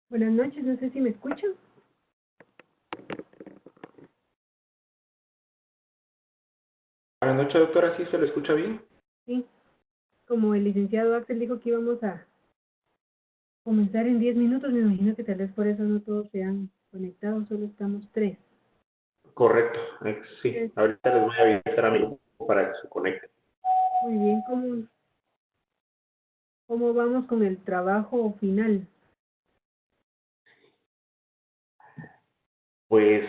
Buenas noches, no sé si me escuchan. Buenas noches, doctora. ¿Sí se le escucha bien? Sí, como el licenciado Axel dijo que íbamos a comenzar en 10 minutos, me imagino que tal vez por eso no todos se han conectado, solo estamos tres. Correcto. Sí, Entonces, ahorita les voy a avisar a mi grupo para que se conecten. muy bien, ¿cómo vamos con el trabajo final? Pues,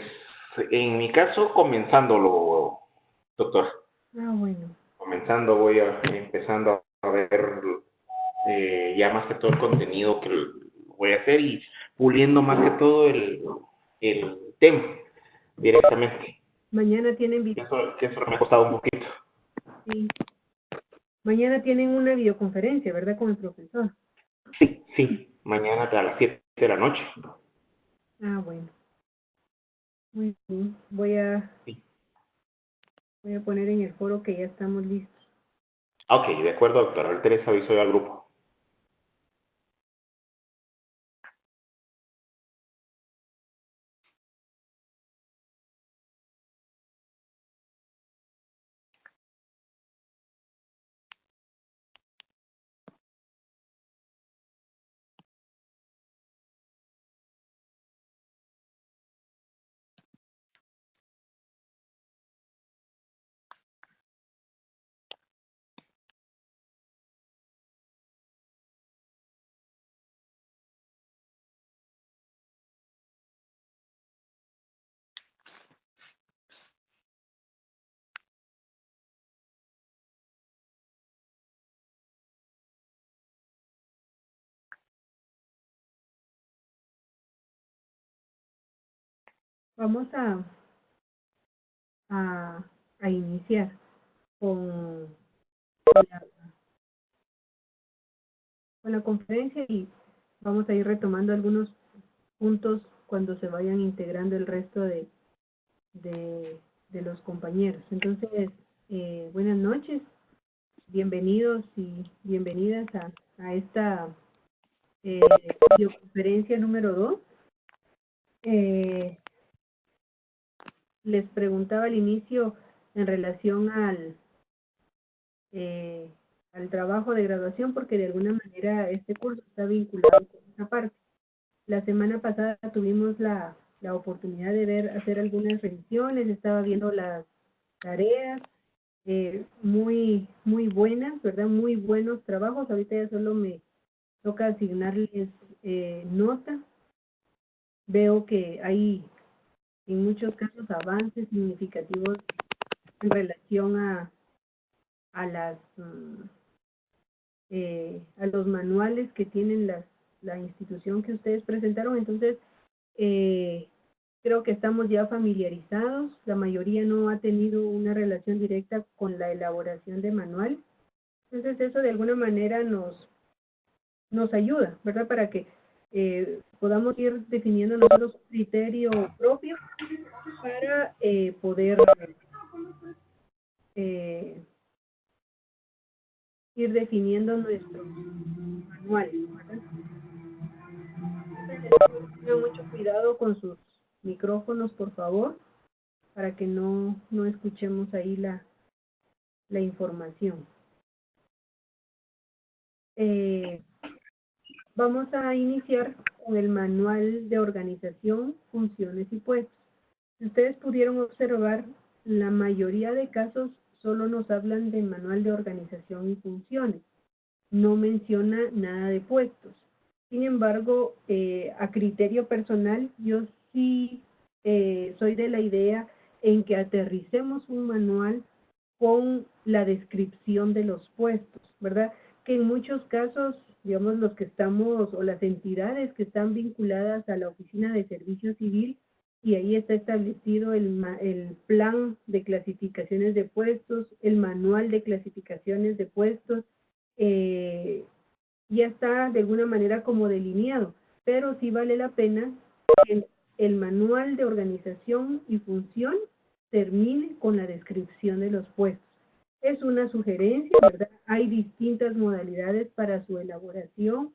en mi caso, comenzándolo, doctor. Bueno, Empezando a ver ya más que todo el contenido que voy a hacer y puliendo más que todo el tema directamente. mañana tienen, Que eso me ha costado un poquito. sí, mañana tienen una videoconferencia, ¿verdad? Con el profesor. Sí, sí. Mañana a las 7 de la noche. Bueno, muy bien. Sí. Voy a poner en el foro que ya estamos listos. Ok, de acuerdo, doctor. Ahorita les aviso yo al grupo. Vamos a iniciar con la conferencia y vamos a ir retomando algunos puntos cuando se vayan integrando el resto de los compañeros. Entonces, buenas noches, bienvenidos y bienvenidas a esta videoconferencia número 2. Les preguntaba al inicio en relación al trabajo de graduación, porque de alguna manera este curso está vinculado con esa parte. La semana pasada tuvimos la oportunidad de hacer algunas revisiones, estaba viendo las tareas, muy, muy buenas, ¿verdad? Muy buenos trabajos. Ahorita ya solo me toca asignarles nota. Veo que hay en muchos casos avances significativos en relación a las a los manuales que tienen la institución que ustedes presentaron. Entonces, creo que estamos ya familiarizados, la mayoría no ha tenido una relación directa con la elaboración de manual. Entonces, eso de alguna manera nos ayuda, ¿verdad? Para que podamos ir definiendo nosotros un criterio propio para poder eh, ir definiendo nuestro manual, ¿verdad? Tengan mucho cuidado con sus micrófonos, por favor, para que no escuchemos ahí la información. Vamos a iniciar con el manual de organización, funciones y puestos. Si ustedes pudieron observar, la mayoría de casos solo nos hablan de manual de organización y funciones. No menciona nada de puestos. Sin embargo, a criterio personal, yo sí soy de la idea en que aterricemos un manual con la descripción de los puestos, ¿verdad? Que en muchos casos, digamos, los que estamos o las entidades que están vinculadas a la Oficina de Servicio Civil, y ahí está establecido el plan de clasificaciones de puestos, el manual de clasificaciones de puestos, ya está de alguna manera como delineado, pero sí vale la pena que el manual de organización y función termine con la descripción de los puestos. Es una sugerencia, ¿verdad? Hay distintas modalidades para su elaboración.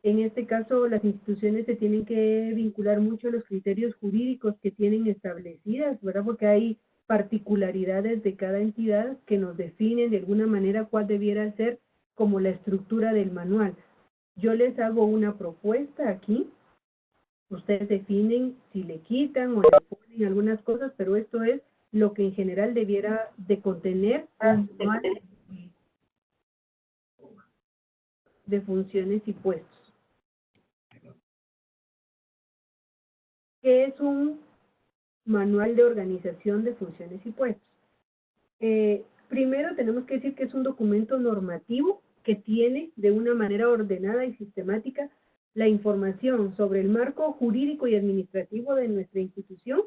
En este caso, las instituciones se tienen que vincular mucho a los criterios jurídicos que tienen establecidas, ¿verdad? Porque hay particularidades de cada entidad que nos definen de alguna manera cuál debiera ser como la estructura del manual. Yo les hago una propuesta aquí, ustedes definen si le quitan o le ponen algunas cosas, pero esto es lo que en general debiera de contener un manual de funciones y puestos. ¿Qué es un manual de organización de funciones y puestos? Primero tenemos que decir que es un documento normativo que tiene de una manera ordenada y sistemática la información sobre el marco jurídico y administrativo de nuestra institución,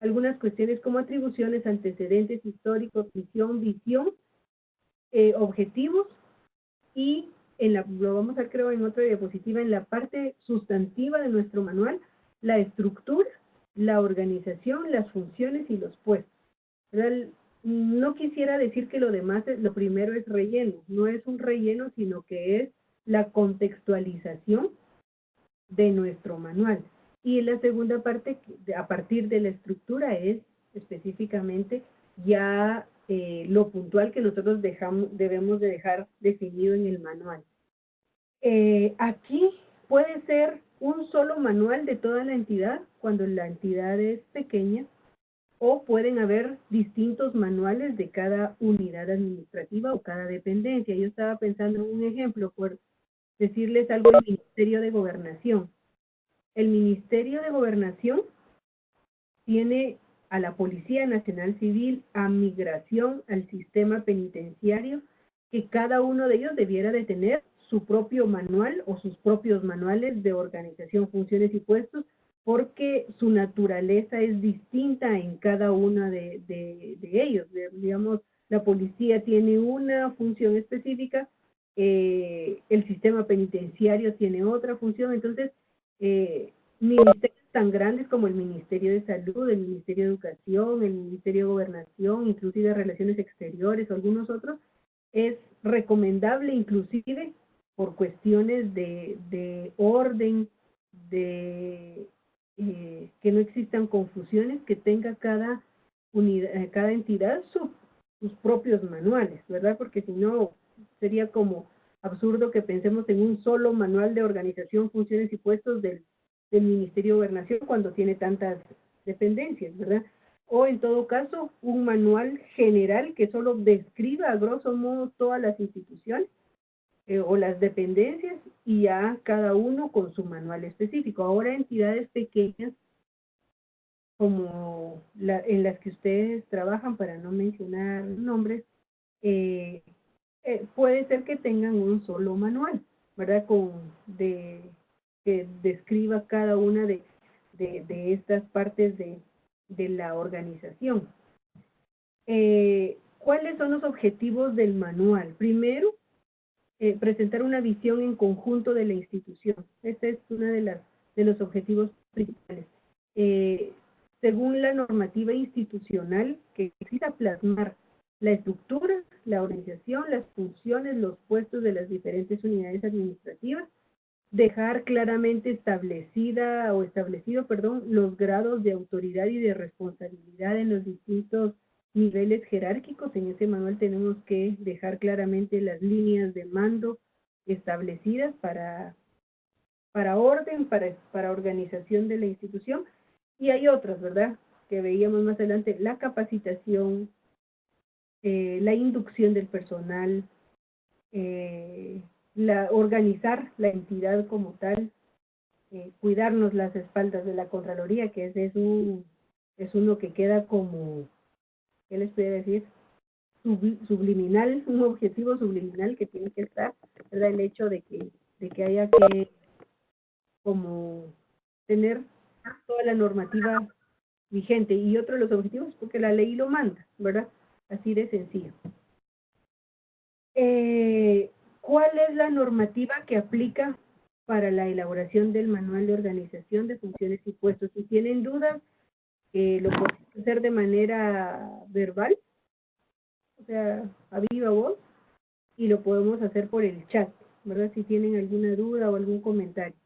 algunas cuestiones como atribuciones, antecedentes históricos, misión, visión, objetivos, y lo vamos a ver creo en otra diapositiva, en la parte sustantiva de nuestro manual, la estructura, la organización, las funciones y los puestos. No quisiera decir que lo demás, lo primero es relleno, no es un relleno, sino que es la contextualización de nuestro manual. Y la segunda parte, a partir de la estructura, es específicamente ya lo puntual que nosotros debemos de dejar definido en el manual. Aquí puede ser un solo manual de toda la entidad, cuando la entidad es pequeña, o pueden haber distintos manuales de cada unidad administrativa o cada dependencia. Yo estaba pensando en un ejemplo, por decirles algo del Ministerio de Gobernación. El Ministerio de Gobernación tiene a la Policía Nacional Civil, a Migración, al sistema penitenciario, que cada uno de ellos debiera de tener su propio manual o sus propios manuales de organización, funciones y puestos, porque su naturaleza es distinta en cada uno de ellos. Digamos, la policía tiene una función específica, el sistema penitenciario tiene otra función, entonces, ministerios tan grandes como el Ministerio de Salud, el Ministerio de Educación, el Ministerio de Gobernación, inclusive Relaciones Exteriores o algunos otros, es recomendable inclusive por cuestiones de orden, de que no existan confusiones, que tenga cada entidad sus propios manuales, ¿verdad? Porque si no, sería como absurdo que pensemos en un solo manual de organización, funciones y puestos del Ministerio de Gobernación cuando tiene tantas dependencias, ¿verdad? O en todo caso, un manual general que solo describa a grosso modo todas las instituciones o las dependencias, y ya cada uno con su manual específico. Ahora, entidades pequeñas como en las que ustedes trabajan, para no mencionar nombres, puede ser que tengan un solo manual, ¿verdad? Que describa cada una de estas partes de la organización. ¿Cuáles son los objetivos del manual? Primero, presentar una visión en conjunto de la institución. Este es uno de los objetivos principales. Según la normativa institucional, que exista plasmar la estructura, la organización, las funciones, los puestos de las diferentes unidades administrativas, dejar claramente establecido, los grados de autoridad y de responsabilidad en los distintos niveles jerárquicos. En ese manual tenemos que dejar claramente las líneas de mando establecidas para orden, para organización de la institución. Y hay otras, ¿verdad?, que veíamos más adelante: la capacitación, la inducción del personal, organizar la entidad como tal, cuidarnos las espaldas de la Contraloría, que ese es uno que queda como, ¿qué les puedo decir?, subliminal, un objetivo subliminal que tiene que estar, ¿verdad? El hecho de que haya que como tener toda la normativa vigente, y otro de los objetivos porque la ley lo manda, ¿verdad? Así de sencillo. ¿Cuál es la normativa que aplica para la elaboración del manual de organización de funciones y puestos? Si tienen dudas, lo pueden hacer de manera verbal, o sea, a viva voz, y lo podemos hacer por el chat. ¿verdad? Si tienen alguna duda o algún comentario.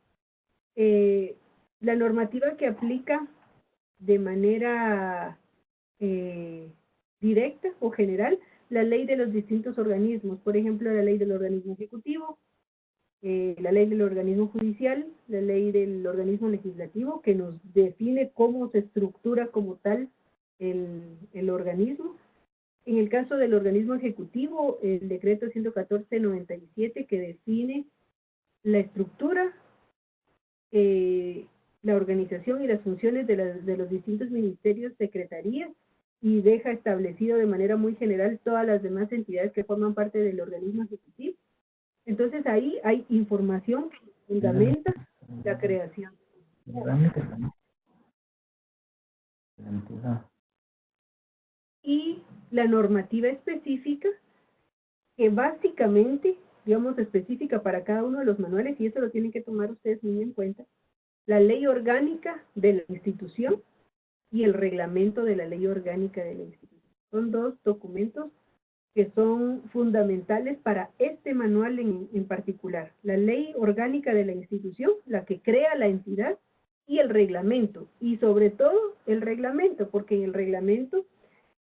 La normativa que aplica de manera directa o general, la ley de los distintos organismos, por ejemplo, la ley del organismo ejecutivo, la ley del organismo judicial, la ley del organismo legislativo, que nos define cómo se estructura como tal el organismo. En el caso del organismo ejecutivo, el decreto 114/97, que define la estructura, la organización y las funciones de los distintos ministerios, secretarías, y deja establecido de manera muy general todas las demás entidades que forman parte del organismo ejecutivo. Entonces ahí hay información que fundamenta la creación. Y la normativa específica, que básicamente, digamos, específica para cada uno de los manuales, y eso lo tienen que tomar ustedes muy en cuenta, la ley orgánica de la institución y el reglamento de la ley orgánica de la institución. Son dos documentos que son fundamentales para este manual en particular. La ley orgánica de la institución, la que crea la entidad, y el reglamento, y sobre todo el reglamento, porque en el reglamento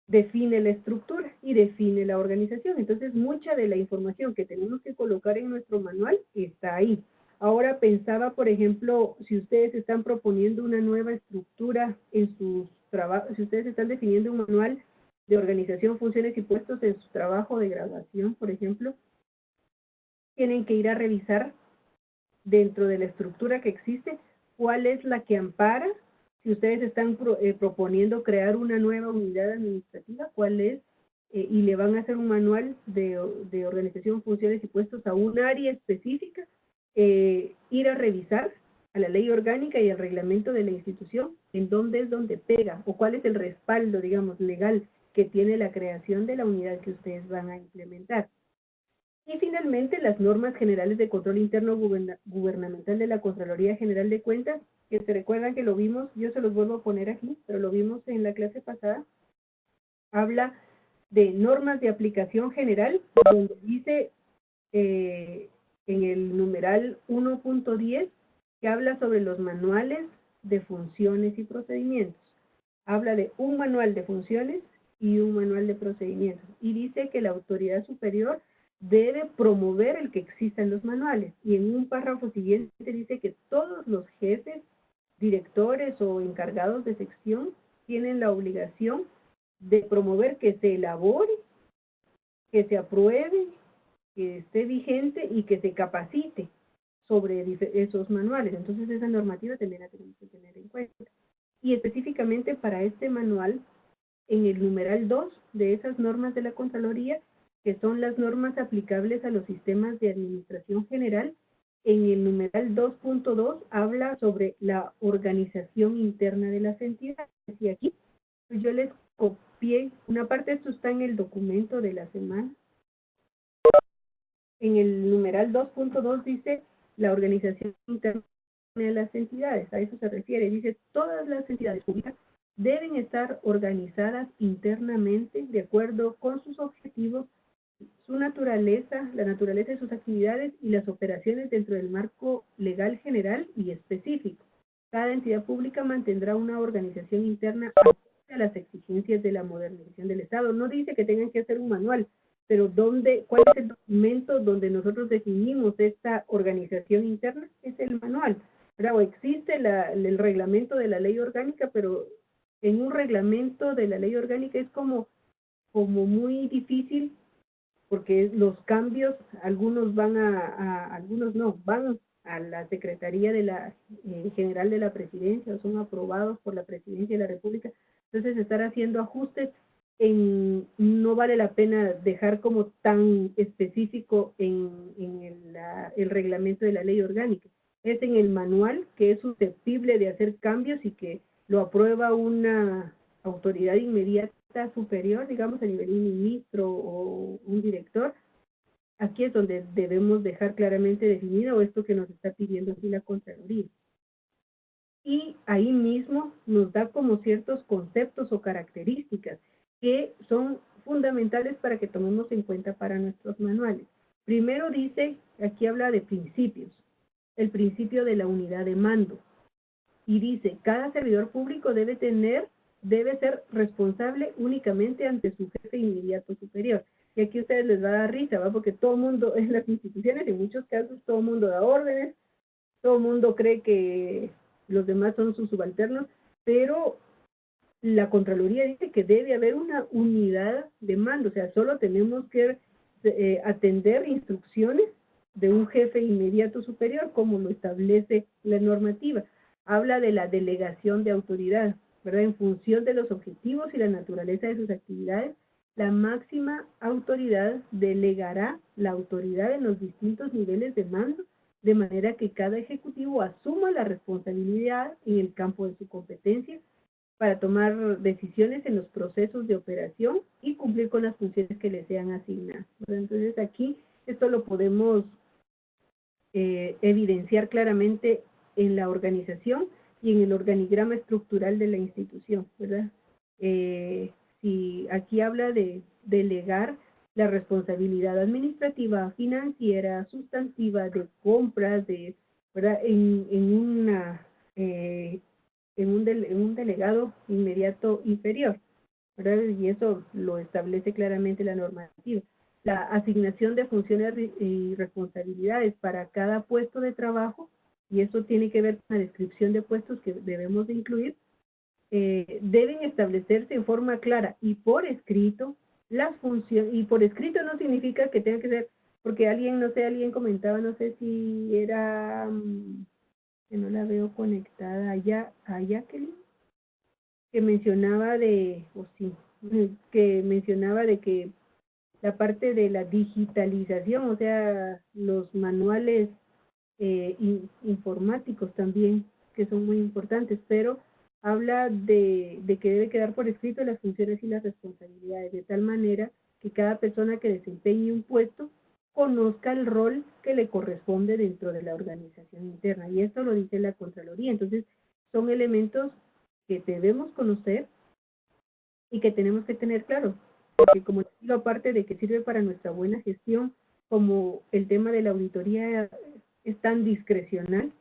define la estructura y define la organización. Entonces, mucha de la información que tenemos que colocar en nuestro manual está ahí. Ahora pensaba, por ejemplo, si ustedes están proponiendo una nueva estructura en sus trabajos, si ustedes están definiendo un manual de organización, funciones y puestos en su trabajo de graduación, por ejemplo, tienen que ir a revisar dentro de la estructura que existe cuál es la que ampara. Si ustedes están proponiendo crear una nueva unidad administrativa, cuál es, y le van a hacer un manual de organización, funciones y puestos a un área específica, ir a revisar a la ley orgánica y al reglamento de la institución, en dónde es donde pega, o cuál es el respaldo, digamos, legal que tiene la creación de la unidad que ustedes van a implementar. Y finalmente, las normas generales de control interno gubernamental de la Contraloría General de Cuentas, que se recuerdan que lo vimos, yo se los vuelvo a poner aquí, pero lo vimos en la clase pasada, habla de normas de aplicación general, donde dice en el numeral 1.10, que habla sobre los manuales de funciones y procedimientos. Habla de un manual de funciones y un manual de procedimientos. Y dice que la autoridad superior debe promover el que existan los manuales. Y en un párrafo siguiente dice que todos los jefes, directores o encargados de sección tienen la obligación de promover que se elabore, que se apruebe, que esté vigente y que se capacite sobre esos manuales. Entonces esa normativa también la tenemos que tener en cuenta. Y específicamente para este manual, en el numeral 2 de esas normas de la Contraloría, que son las normas aplicables a los sistemas de administración general, en el numeral 2.2 habla sobre la organización interna de las entidades. Y aquí pues yo les copié una parte, esto está en el documento de la semana. En el numeral 2.2 dice la organización interna de las entidades, a eso se refiere, dice todas las entidades públicas deben estar organizadas internamente de acuerdo con sus objetivos, su naturaleza, la naturaleza de sus actividades y las operaciones dentro del marco legal general y específico. Cada entidad pública mantendrá una organización interna acorde a las exigencias de la modernización del Estado. No dice que tengan que hacer un manual, pero ¿cuál es el documento donde nosotros definimos esta organización interna? Es el manual. ¿Verdad? O existe el reglamento de la ley orgánica, pero en un reglamento de la ley orgánica es como muy difícil, porque los cambios, algunos algunos no, van a la Secretaría de la General de la Presidencia, o son aprobados por la Presidencia de la República. Entonces, estar haciendo ajustes no vale la pena dejar como tan específico en el reglamento de la ley orgánica. Es en el manual, que es susceptible de hacer cambios y que lo aprueba una autoridad inmediata superior, digamos a nivel de un ministro o un director. Aquí es donde debemos dejar claramente definido esto que nos está pidiendo aquí la Contraloría. Y ahí mismo nos da como ciertos conceptos o características que son fundamentales para que tomemos en cuenta para nuestros manuales. Primero dice, aquí habla de principios, el principio de la unidad de mando. Y dice, cada servidor público debe ser responsable únicamente ante su jefe inmediato superior. Y aquí a ustedes les va a dar risa, ¿va? Porque todo el mundo, en las instituciones, en muchos casos, todo el mundo da órdenes, todo el mundo cree que los demás son sus subalternos, pero la Contraloría dice que debe haber una unidad de mando, o sea, solo tenemos que atender instrucciones de un jefe inmediato superior, como lo establece la normativa. Habla de la delegación de autoridad, ¿verdad? En función de los objetivos y la naturaleza de sus actividades, la máxima autoridad delegará la autoridad en los distintos niveles de mando, de manera que cada ejecutivo asuma la responsabilidad en el campo de su competencia para tomar decisiones en los procesos de operación y cumplir con las funciones que le sean asignadas. Entonces aquí esto lo podemos evidenciar claramente en la organización y en el organigrama estructural de la institución, ¿verdad? Si aquí habla de delegar la responsabilidad administrativa, financiera, sustantiva, de compras, ¿verdad? En un delegado inmediato inferior, ¿verdad? Y eso lo establece claramente la normativa. La asignación de funciones y responsabilidades para cada puesto de trabajo, y eso tiene que ver con la descripción de puestos que debemos de incluir, deben establecerse en forma clara y por escrito las funciones, y por escrito no significa que tenga que ser, porque alguien comentaba, no sé si era, que no la veo conectada allá, a Jacqueline, que mencionaba que mencionaba de que la parte de la digitalización, o sea, los manuales informáticos también, que son muy importantes, pero habla de que debe quedar por escrito las funciones y las responsabilidades, de tal manera que cada persona que desempeñe un puesto conozca el rol que le corresponde dentro de la organización interna. Y esto lo dice la Contraloría. Entonces, son elementos que debemos conocer y que tenemos que tener claro. Porque como digo, aparte de que sirve para nuestra buena gestión, como el tema de la auditoría es tan discrecional,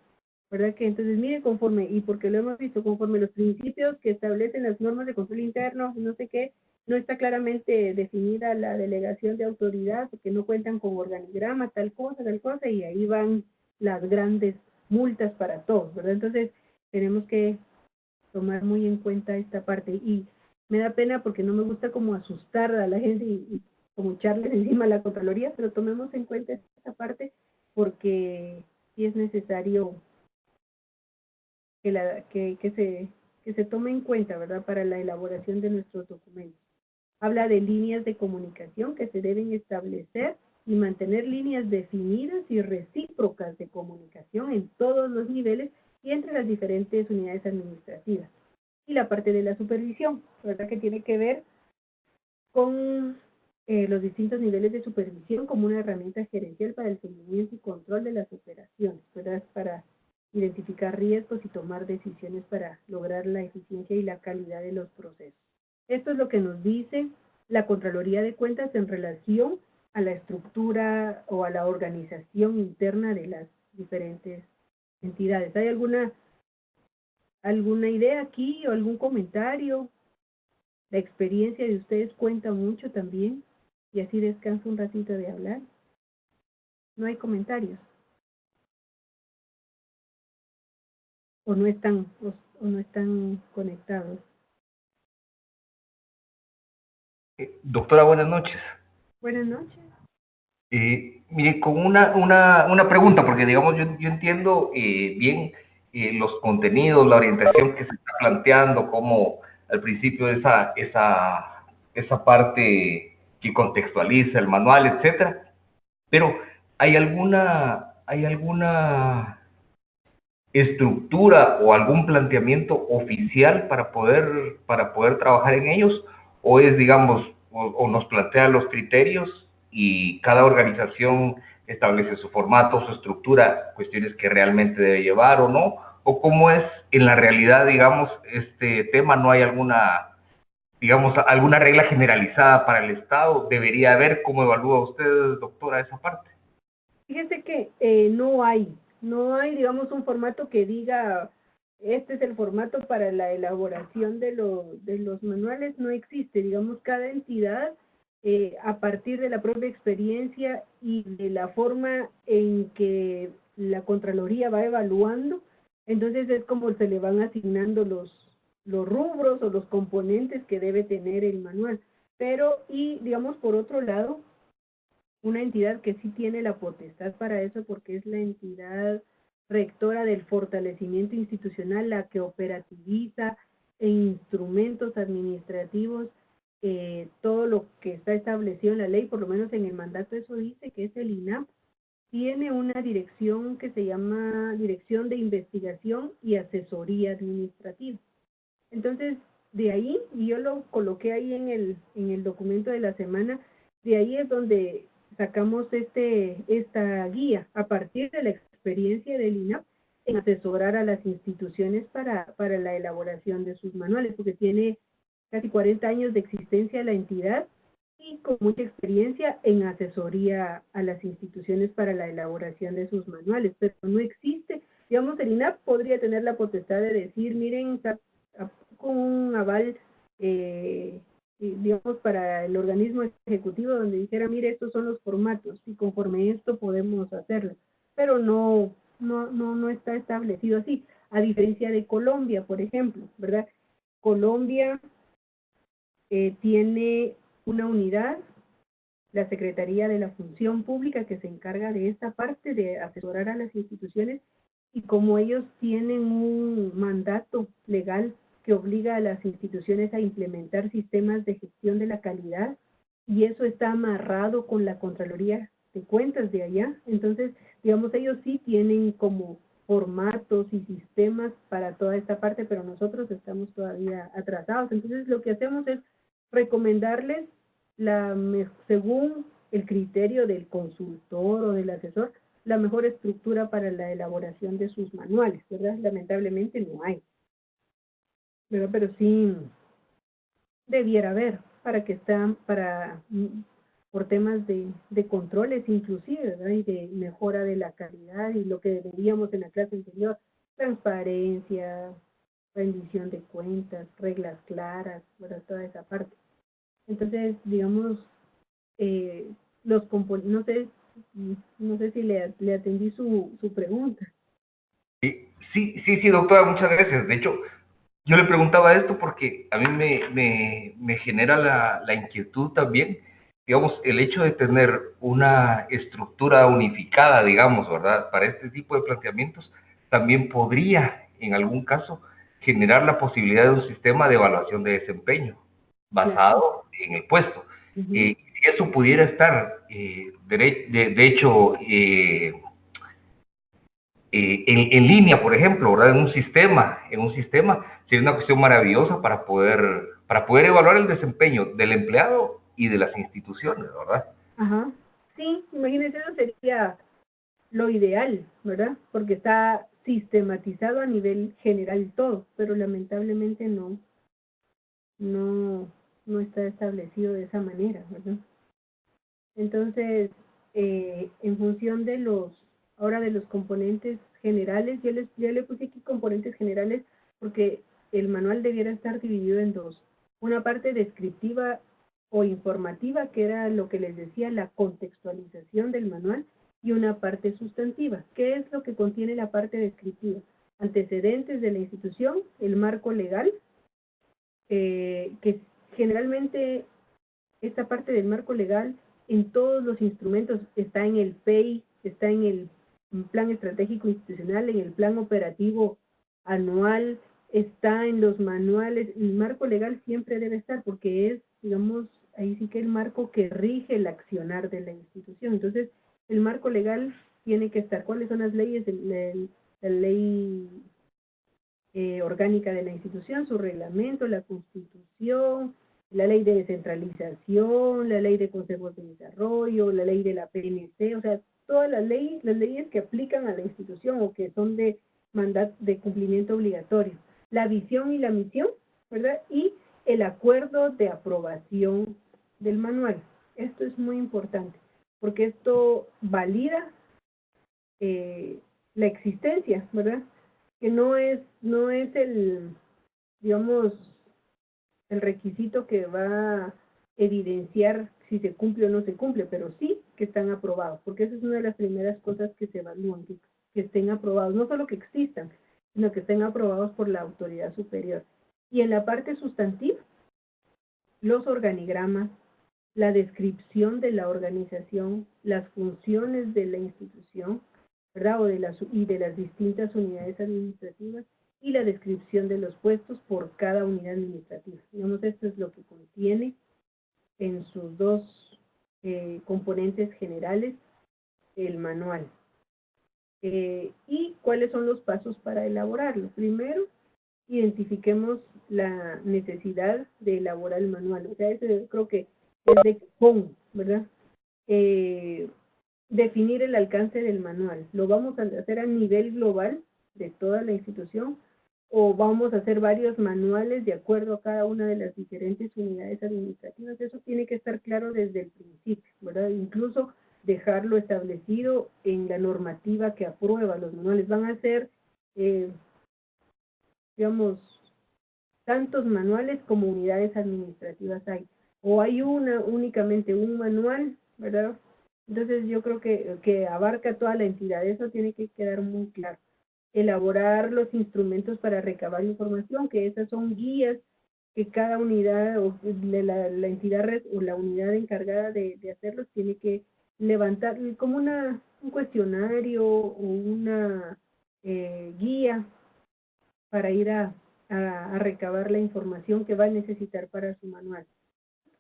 ¿verdad? Que entonces, mire, conforme, y porque lo hemos visto, conforme los principios que establecen las normas de control interno, no sé qué, no está claramente definida la delegación de autoridad, porque no cuentan con organigrama, tal cosa, y ahí van las grandes multas para todos, ¿verdad? Entonces, tenemos que tomar muy en cuenta esta parte, y me da pena porque no me gusta como asustar a la gente y como echarles encima a la Contraloría, pero tomemos en cuenta esta parte porque sí es necesario que se tome en cuenta, ¿verdad?, para la elaboración de nuestros documentos. Habla de líneas de comunicación que se deben establecer y mantener líneas definidas y recíprocas de comunicación en todos los niveles y entre las diferentes unidades administrativas. Y la parte de la supervisión, ¿verdad?, que tiene que ver con los distintos niveles de supervisión como una herramienta gerencial para el seguimiento y control de las operaciones, ¿verdad?, para identificar riesgos y tomar decisiones para lograr la eficiencia y la calidad de los procesos. Esto es lo que nos dice la Contraloría de Cuentas en relación a la estructura o a la organización interna de las diferentes entidades. ¿Hay alguna idea aquí o algún comentario? La experiencia de ustedes cuenta mucho también, y así descanso un ratito de hablar. No hay comentarios. O no están conectados. Doctora, buenas noches. Buenas noches. Mire, con una pregunta, porque digamos, yo entiendo bien los contenidos, la orientación que se está planteando, como al principio esa parte que contextualiza el manual, etcétera, pero ¿hay alguna estructura o algún planteamiento oficial para poder trabajar en ellos? ¿O es, digamos, o nos plantea los criterios y cada organización establece su formato, su estructura, cuestiones que realmente debe llevar o no? ¿O cómo es en la realidad, digamos, este tema? ¿No hay alguna regla generalizada para el Estado? ¿Debería haber? ¿Cómo evalúa usted, doctora, esa parte? Fíjese que no hay, digamos, un formato que diga, este es el formato para la elaboración de los manuales, no existe. Digamos, cada entidad, a partir de la propia experiencia y de la forma en que la Contraloría va evaluando, entonces es como se le van asignando los rubros o los componentes que debe tener el manual. Pero, y digamos, por otro lado, una entidad que sí tiene la potestad para eso porque es la entidad rectora del fortalecimiento institucional, la que operativiza en instrumentos administrativos todo lo que está establecido en la ley, por lo menos en el mandato eso dice, que es el INAP. Tiene una dirección que se llama Dirección de Investigación y Asesoría Administrativa. Entonces, de ahí, y yo lo coloqué ahí en el documento de la semana, de ahí es donde sacamos esta guía, a partir de la experiencia del INAP en asesorar a las instituciones para la elaboración de sus manuales, porque tiene casi 40 años de existencia la entidad y con mucha experiencia en asesoría a las instituciones para la elaboración de sus manuales, pero no existe, digamos, el INAP podría tener la potestad de decir, miren, con un aval, digamos, para el organismo ejecutivo, donde dijera, mire, estos son los formatos, y conforme esto podemos hacerlo, pero no está establecido así, a diferencia de Colombia, por ejemplo, ¿verdad? Colombia tiene una unidad, la Secretaría de la Función Pública, que se encarga de esta parte de asesorar a las instituciones, y como ellos tienen un mandato legal que obliga a las instituciones a implementar sistemas de gestión de la calidad, y eso está amarrado con la Contraloría de Cuentas de allá, entonces, digamos, ellos sí tienen como formatos y sistemas para toda esta parte, pero nosotros estamos todavía atrasados. Entonces, lo que hacemos es recomendarles según el criterio del consultor o del asesor, la mejor estructura para la elaboración de sus manuales, ¿verdad? Lamentablemente no hay, ¿verdad? Pero sí debiera haber, por temas de controles inclusive, ¿verdad? Y de mejora de la calidad y lo que veíamos en la clase anterior, transparencia, rendición de cuentas, reglas claras, ¿verdad? Toda esa parte. Entonces, digamos, los componentes, no sé si le atendí su pregunta. Sí, doctora, muchas gracias. De hecho, yo le preguntaba esto porque a mí me genera la inquietud también, digamos, el hecho de tener una estructura unificada, digamos, ¿verdad? Para este tipo de planteamientos, también podría, en algún caso, generar la posibilidad de un sistema de evaluación de desempeño basado en el puesto. Si eso pudiera estar, de hecho, en línea, por ejemplo, ¿verdad? En un sistema, sería una cuestión maravillosa para poder evaluar el desempeño del empleado y de las instituciones, ¿verdad? Ajá. Sí, imagínense, eso sería lo ideal, ¿verdad? Porque está sistematizado a nivel general todo, pero lamentablemente no está establecido de esa manera, ¿verdad? Entonces, en función de ahora de los componentes generales, yo le puse aquí componentes generales porque el manual debiera estar dividido en dos. Una parte descriptiva o informativa, que era lo que les decía, la contextualización del manual, y una parte sustantiva. ¿Qué es lo que contiene la parte descriptiva? Antecedentes de la institución, el marco legal, que generalmente esta parte del marco legal en todos los instrumentos está en el PEI, está en el Plan Estratégico Institucional, en el Plan Operativo Anual, está en los manuales. El marco legal siempre debe estar porque es, digamos, ahí sí que el marco que rige el accionar de la institución. Entonces, el marco legal tiene que estar. ¿Cuáles son las leyes? La ley orgánica de la institución, su reglamento, la constitución, la ley de descentralización, la ley de consejos de desarrollo, la ley de la PNC, o sea, todas las leyes que aplican a la institución o que son de mandato de cumplimiento obligatorio, la visión y la misión, ¿verdad? Y el acuerdo de aprobación del manual. Esto es muy importante, porque esto valida la existencia, ¿verdad? Que no es el, digamos, el requisito que va a evidenciar si se cumple o no se cumple, pero sí que están aprobados, porque esa es una de las primeras cosas que se evalúan, que estén aprobados, no solo que existan, sino que estén aprobados por la autoridad superior. Y en la parte sustantiva, los organigramas, la descripción de la organización, las funciones de la institución, ¿verdad? Y de las distintas unidades administrativas, y la descripción de los puestos por cada unidad administrativa. Digamos, esto es lo que contiene en sus dos componentes generales el manual. ¿Y cuáles son los pasos para elaborarlo? Primero, identifiquemos la necesidad de elaborar el manual. O sea, ese creo que es de cajón, ¿verdad? Definir el alcance del manual. ¿Lo vamos a hacer a nivel global de toda la institución o vamos a hacer varios manuales de acuerdo a cada una de las diferentes unidades administrativas? Eso tiene que estar claro desde el principio, ¿verdad? Incluso dejarlo establecido en la normativa que aprueba los manuales. Van a ser, digamos, tantos manuales como unidades administrativas hay. O hay únicamente un manual, ¿verdad? Entonces yo creo que abarca toda la entidad. Eso tiene que quedar muy claro. Elaborar los instrumentos para recabar información, que esas son guías que cada unidad o de la entidad o la unidad encargada de hacerlos tiene que levantar como un cuestionario o una guía para ir a recabar la información que va a necesitar para su manual.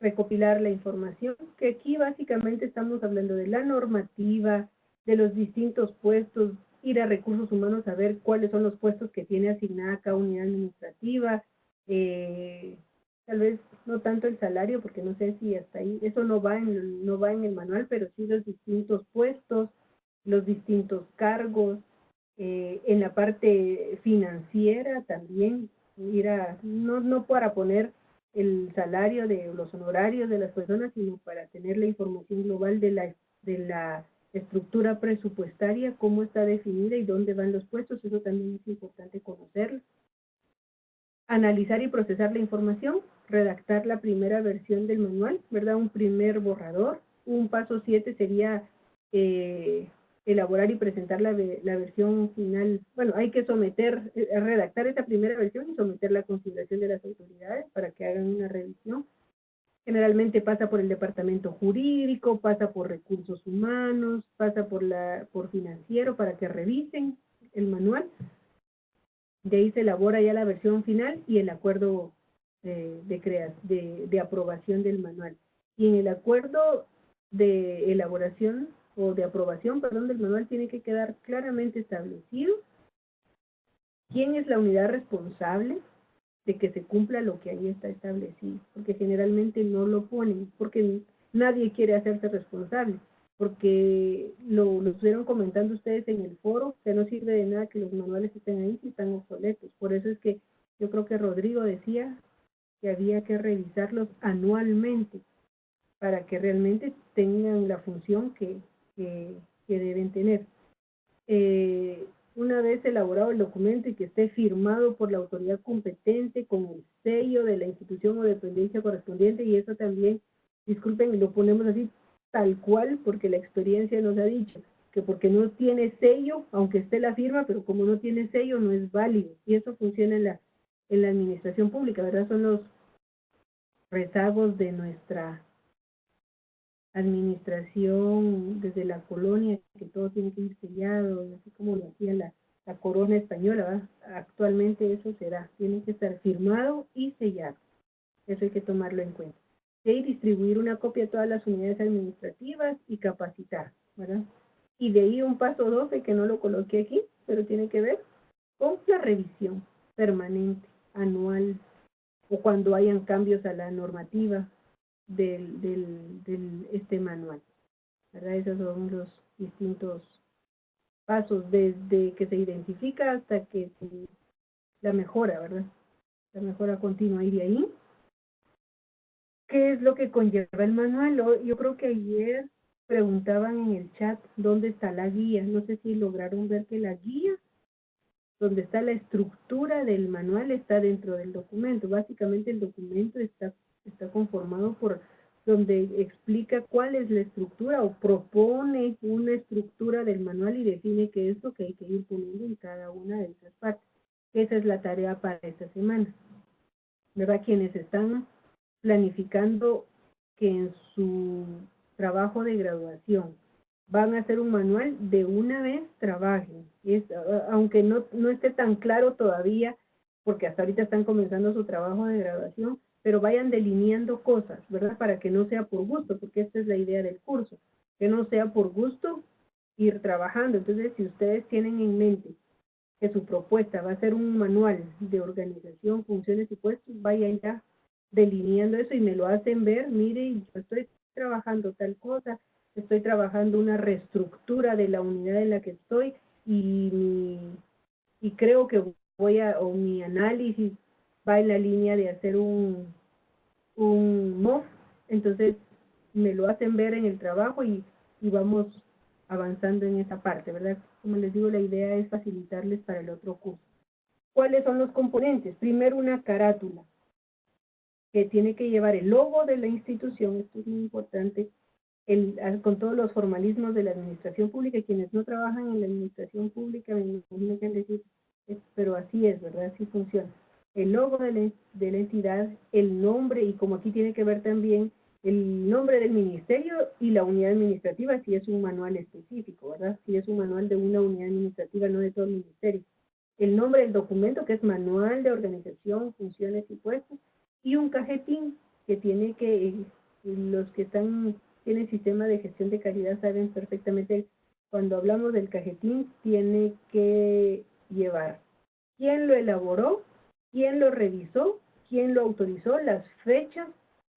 Recopilar la información, que aquí básicamente estamos hablando de la normativa, de los distintos puestos, ir a recursos humanos a ver cuáles son los puestos que tiene asignada cada unidad administrativa, tal vez no tanto el salario, porque no sé si hasta ahí, eso no va en el manual, pero sí los distintos puestos, los distintos cargos, en la parte financiera también, no para poner el salario de los honorarios de las personas, sino para tener la información global de la estructura presupuestaria, cómo está definida y dónde van los puestos. Eso también es importante conocerlo. Analizar y procesar la información, redactar la primera versión del manual, ¿verdad? Un primer borrador. Un paso 7 sería elaborar y presentar la versión final. Bueno, hay que redactar esta primera versión y someterla a consideración de las autoridades para que hagan una revisión. Generalmente pasa por el departamento jurídico, pasa por recursos humanos, pasa por financiero para que revisen el manual. De ahí se elabora ya la versión final y el acuerdo de aprobación del manual. Y en el acuerdo de elaboración o de aprobación, perdón, del manual tiene que quedar claramente establecido quién es la unidad responsable de que se cumpla lo que ahí está establecido, porque generalmente no lo ponen, porque nadie quiere hacerse responsable, porque lo estuvieron comentando ustedes en el foro, que no sirve de nada que los manuales estén ahí si están obsoletos. Por eso es que yo creo que Rodrigo decía que había que revisarlos anualmente para que realmente tengan la función que deben tener. Una vez elaborado el documento y que esté firmado por la autoridad competente con el sello de la institución o dependencia correspondiente, y eso también, disculpen, lo ponemos así tal cual porque la experiencia nos ha dicho que porque no tiene sello, aunque esté la firma, pero como no tiene sello no es válido, y eso funciona en la administración pública, ¿verdad? Son los rezagos de nuestra administración desde la colonia, que todo tiene que ir sellado, así como lo hacía la corona española, ¿verdad? Actualmente eso será, tiene que estar firmado y sellado. Eso hay que tomarlo en cuenta. Y distribuir una copia a todas las unidades administrativas y capacitar, ¿verdad? Y de ahí un paso 12, que no lo coloqué aquí, pero tiene que ver con la revisión permanente, anual, o cuando hayan cambios a la normativa este manual, ¿verdad? Esos son los distintos pasos desde que se identifica hasta que la mejora, ¿verdad? La mejora continua. Y de ahí, ¿qué es lo que conlleva el manual? Yo creo que ayer preguntaban en el chat dónde está la guía. No sé si lograron ver que la guía, donde está la estructura del manual, está dentro del documento. Básicamente el documento está conformado por donde explica cuál es la estructura o propone una estructura del manual y define qué es lo que hay que ir poniendo en cada una de esas partes. Esa es la tarea para esta semana. ¿Verdad? Quienes están planificando que en su trabajo de graduación van a hacer un manual, de una vez trabajen. Aunque no esté tan claro todavía, porque hasta ahorita están comenzando su trabajo de graduación, pero vayan delineando cosas, ¿verdad? Para que no sea por gusto, porque esta es la idea del curso, que no sea por gusto ir trabajando. Entonces, si ustedes tienen en mente que su propuesta va a ser un manual de organización, funciones y puestos, vayan ya delineando eso y me lo hacen ver. Mire, yo estoy trabajando tal cosa, estoy trabajando una reestructura de la unidad en la que estoy y creo que o mi análisis va en la línea de hacer un MOF, entonces me lo hacen ver en el trabajo y vamos avanzando en esa parte, ¿verdad? Como les digo, la idea es facilitarles para el otro curso. ¿Cuáles son los componentes? Primero, una carátula que tiene que llevar el logo de la institución, esto es muy importante, con todos los formalismos de la administración pública. Quienes no trabajan en la administración pública me imagino que han de decir, pero así es, ¿verdad? Así funciona. El logo de la entidad, el nombre, y como aquí tiene que ver también el nombre del ministerio y la unidad administrativa, si es un manual específico, ¿verdad? Si es un manual de una unidad administrativa, no de todo el ministerio. El nombre del documento, que es Manual de Organización, Funciones y Puestos, y un cajetín que tiene que, los que tienen sistema de gestión de calidad saben perfectamente, cuando hablamos del cajetín, tiene que llevar quién lo elaboró, quién lo revisó, quién lo autorizó, las fechas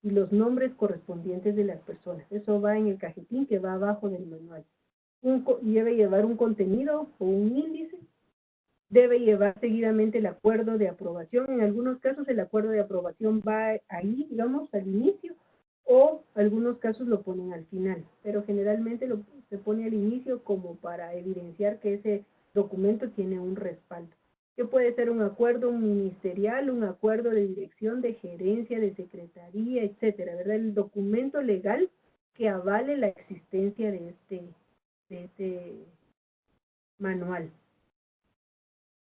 y los nombres correspondientes de las personas. Eso va en el cajetín que va abajo del manual. Debe llevar un contenido o un índice. Debe llevar seguidamente el acuerdo de aprobación. En algunos casos el acuerdo de aprobación va ahí, digamos, al inicio, o algunos casos lo ponen al final, pero generalmente se pone al inicio como para evidenciar que ese documento tiene un respaldo. Que puede ser un acuerdo ministerial, un acuerdo de dirección, de gerencia, de secretaría, etcétera, ¿verdad? El documento legal que avale la existencia de este manual.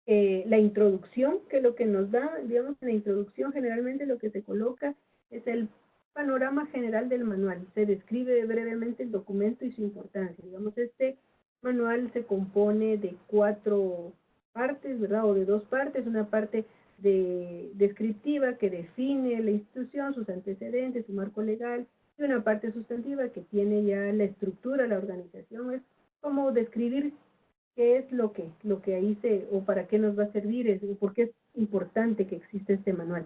La introducción, que es lo que nos da, digamos, en la introducción generalmente lo que se coloca es el panorama general del manual. Se describe brevemente el documento y su importancia. Digamos, este manual se compone de 4 partes, ¿verdad? O de 2 partes. Una parte descriptiva que define la institución, sus antecedentes, su marco legal, y una parte sustantiva que tiene ya la estructura, la organización. Es como describir qué es lo que ahí o para qué nos va a servir, por qué es importante que exista este manual.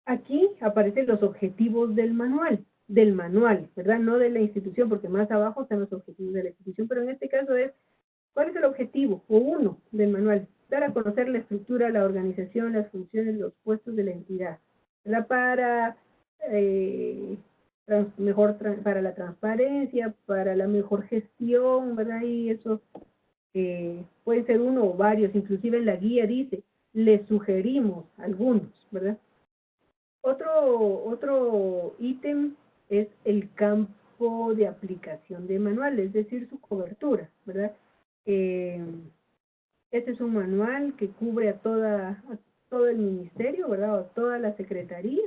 Aquí aparecen los objetivos del manual, ¿verdad? No de la institución, porque más abajo están los objetivos de la institución, pero en este caso es, ¿cuál es el objetivo? O uno del manual, dar a conocer la estructura, la organización, las funciones, los puestos de la entidad, ¿verdad? Para para la transparencia, para la mejor gestión, ¿verdad? Y eso puede ser uno o varios, inclusive en la guía dice, les sugerimos algunos, ¿verdad? Otro ítem es el campo de aplicación de manual, es decir, su cobertura, ¿verdad? Este es un manual que cubre a todo el ministerio, ¿verdad? A toda la secretaría,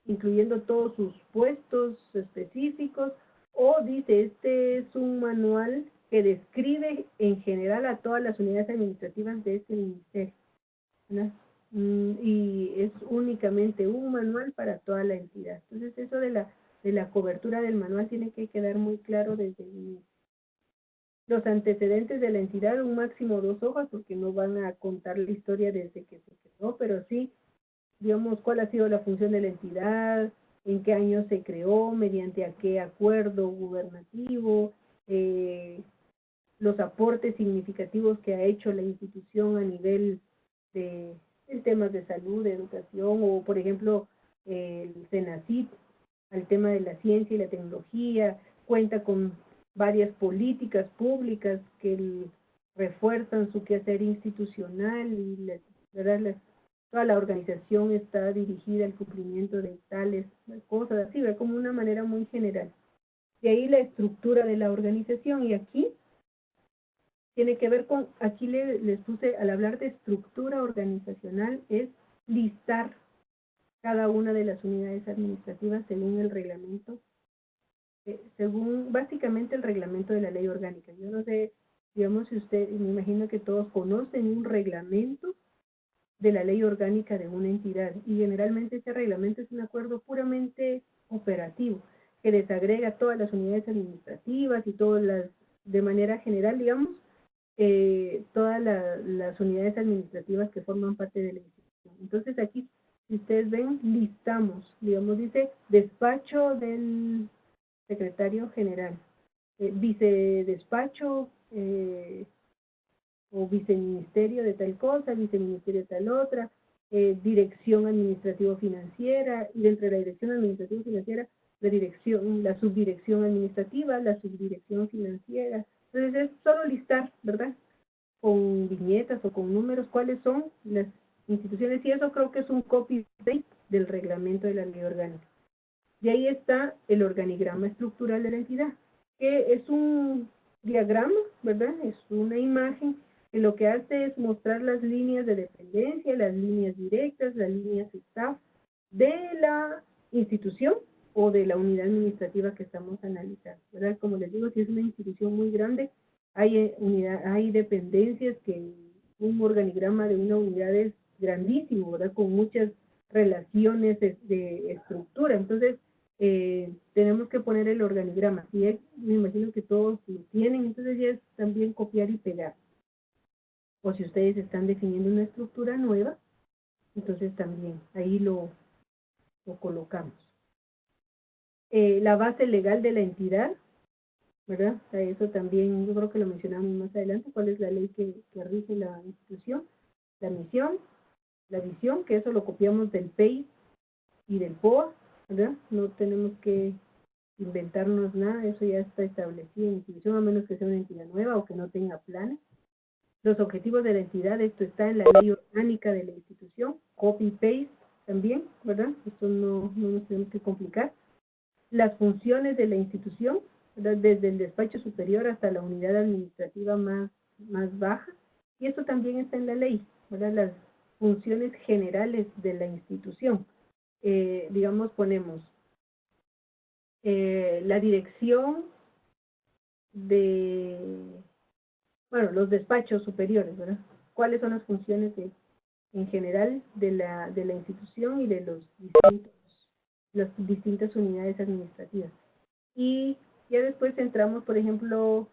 incluyendo todos sus puestos específicos, o dice, este es un manual que describe en general a todas las unidades administrativas de este ministerio, ¿verdad? Y es únicamente un manual para toda la entidad. Entonces, eso de la cobertura del manual tiene que quedar muy claro desde el inicio. Los antecedentes de la entidad, un máximo 2 hojas, porque no van a contar la historia desde que se creó, pero sí, digamos, cuál ha sido la función de la entidad, en qué año se creó, mediante a qué acuerdo gubernativo, los aportes significativos que ha hecho la institución a nivel en temas de salud, de educación, o por ejemplo, el CENACYT, al tema de la ciencia y la tecnología, cuenta con varias políticas públicas que refuerzan su quehacer institucional y ¿verdad? Toda la organización está dirigida al cumplimiento de tales cosas, así, ¿verdad? Como una manera muy general. De ahí la estructura de la organización, y aquí tiene que ver con, aquí les puse, al hablar de estructura organizacional, es listar cada una de las unidades administrativas según el reglamento, según básicamente el reglamento de la ley orgánica. Yo no sé, digamos, si usted, me imagino que todos conocen un reglamento de la ley orgánica de una entidad, y generalmente ese reglamento es un acuerdo puramente operativo, que desagrega todas las unidades administrativas y todas las, de manera general, digamos, todas las unidades administrativas que forman parte de la institución. Entonces aquí, si ustedes ven, listamos, digamos, dice despacho del secretario general, vicedespacho, o viceministerio de tal cosa, viceministerio de tal otra, dirección administrativo-financiera, y dentro de la dirección administrativo-financiera, la subdirección administrativa, la subdirección financiera. Entonces es solo listar, ¿verdad? Con viñetas o con números, cuáles son las instituciones, y eso creo que es un copy-paste del reglamento de la ley orgánica. Y ahí está el organigrama estructural de la entidad, que es un diagrama, ¿verdad? Es una imagen que lo que hace es mostrar las líneas de dependencia, las líneas directas, las líneas staff de la institución o de la unidad administrativa que estamos analizando, ¿verdad? Como les digo, si es una institución muy grande, hay dependencias que un organigrama de una unidad es grandísimo, ¿verdad? Con muchas relaciones de estructura. Entonces, tenemos que poner el organigrama. Y me imagino que todos lo tienen, entonces ya es también copiar y pegar. O si ustedes están definiendo una estructura nueva, entonces también ahí lo colocamos. La base legal de la entidad, ¿verdad? O sea, eso también yo creo que lo mencionamos más adelante, cuál es la ley que rige la institución, la misión, la visión, que eso lo copiamos del PEI y del POA, ¿verdad? No tenemos que inventarnos nada, eso ya está establecido en la institución, a menos que sea una entidad nueva o que no tenga planes. Los objetivos de la entidad, esto está en la ley orgánica de la institución, copy-paste también, ¿verdad? Esto no nos tenemos que complicar. Las funciones de la institución, ¿verdad? Desde el despacho superior hasta la unidad administrativa más baja, y esto también está en la ley, ¿verdad? Las funciones generales de la institución. Digamos, ponemos la dirección de, bueno, los despachos superiores, ¿verdad? ¿Cuáles son las funciones en general de la institución y de las distintas unidades administrativas? Y ya después entramos, por ejemplo,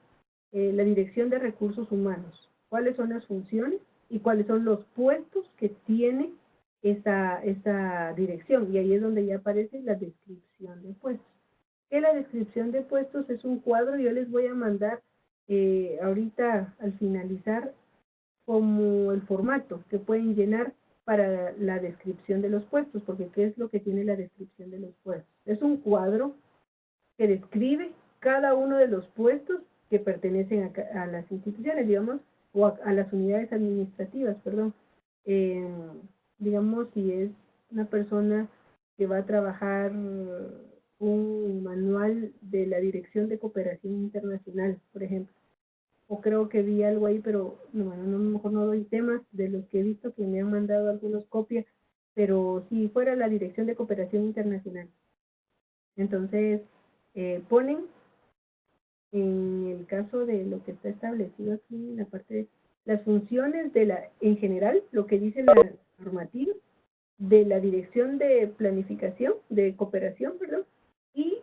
la dirección de recursos humanos. ¿Cuáles son las funciones y cuáles son los puestos que tiene esa dirección? Y ahí es donde ya aparece la descripción de puestos. Que la descripción de puestos es un cuadro, yo les voy a mandar ahorita al finalizar como el formato que pueden llenar para la descripción de los puestos, porque ¿qué es lo que tiene la descripción de los puestos? Es un cuadro que describe cada uno de los puestos que pertenecen a las instituciones, digamos, o a las unidades administrativas, perdón. Digamos, si es una persona que va a trabajar un manual de la Dirección de Cooperación Internacional, por ejemplo. O creo que vi algo ahí, pero no, mejor no doy temas de los que he visto que me han mandado algunos copias, pero si fuera la Dirección de Cooperación Internacional. Entonces, ponen, en el caso de lo que está establecido aquí en la parte de las funciones en general, lo que dice la normativa, de la Dirección de Planificación, de Cooperación, perdón, y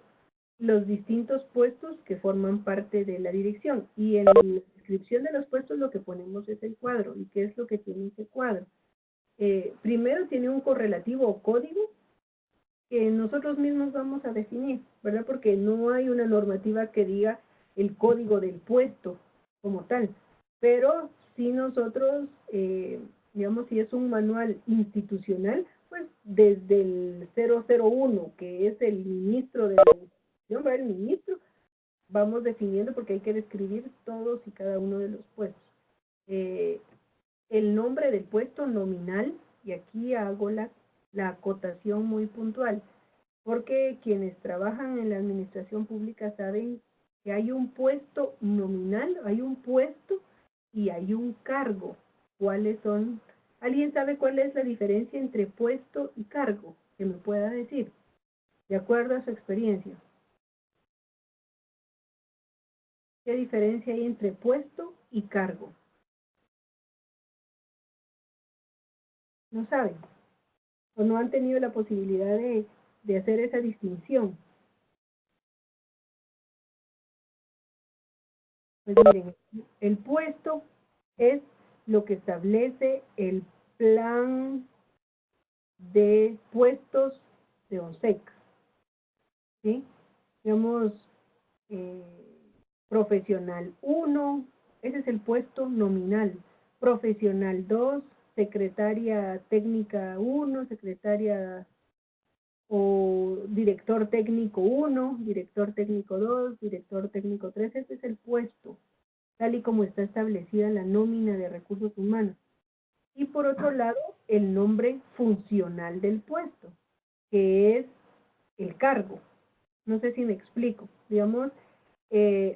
los distintos puestos que forman parte de la dirección. Y en la descripción de los puestos lo que ponemos es el cuadro. ¿Y qué es lo que tiene ese cuadro? Primero tiene un correlativo o código que nosotros mismos vamos a definir, ¿verdad? Porque no hay una normativa que diga el código del puesto como tal. Pero si nosotros, digamos, si es un manual institucional, pues desde el 001, que es el ministro de la administración, ¿verdad? El ministro, vamos definiendo porque hay que describir todos y cada uno de los puestos. El nombre del puesto nominal, y aquí hago la acotación muy puntual, porque quienes trabajan en la administración pública saben que hay un puesto nominal, hay un puesto y hay un cargo. ¿Cuáles son? ¿Alguien sabe cuál es la diferencia entre puesto y cargo? Que me pueda decir, de acuerdo a su experiencia. ¿Qué diferencia hay entre puesto y cargo? ¿No saben? ¿O no han tenido la posibilidad de hacer esa distinción? Pues miren, el puesto es lo que establece el plan de puestos de ONSEC, ¿sí? Digamos, profesional 1, ese es el puesto nominal. Profesional 2, secretaria técnica 1, secretaria o director técnico 1, director técnico 2, director técnico 3, ese es el puesto, tal y como está establecida en la nómina de recursos humanos. Y por otro lado, el nombre funcional del puesto, que es el cargo. No sé si me explico. Digamos,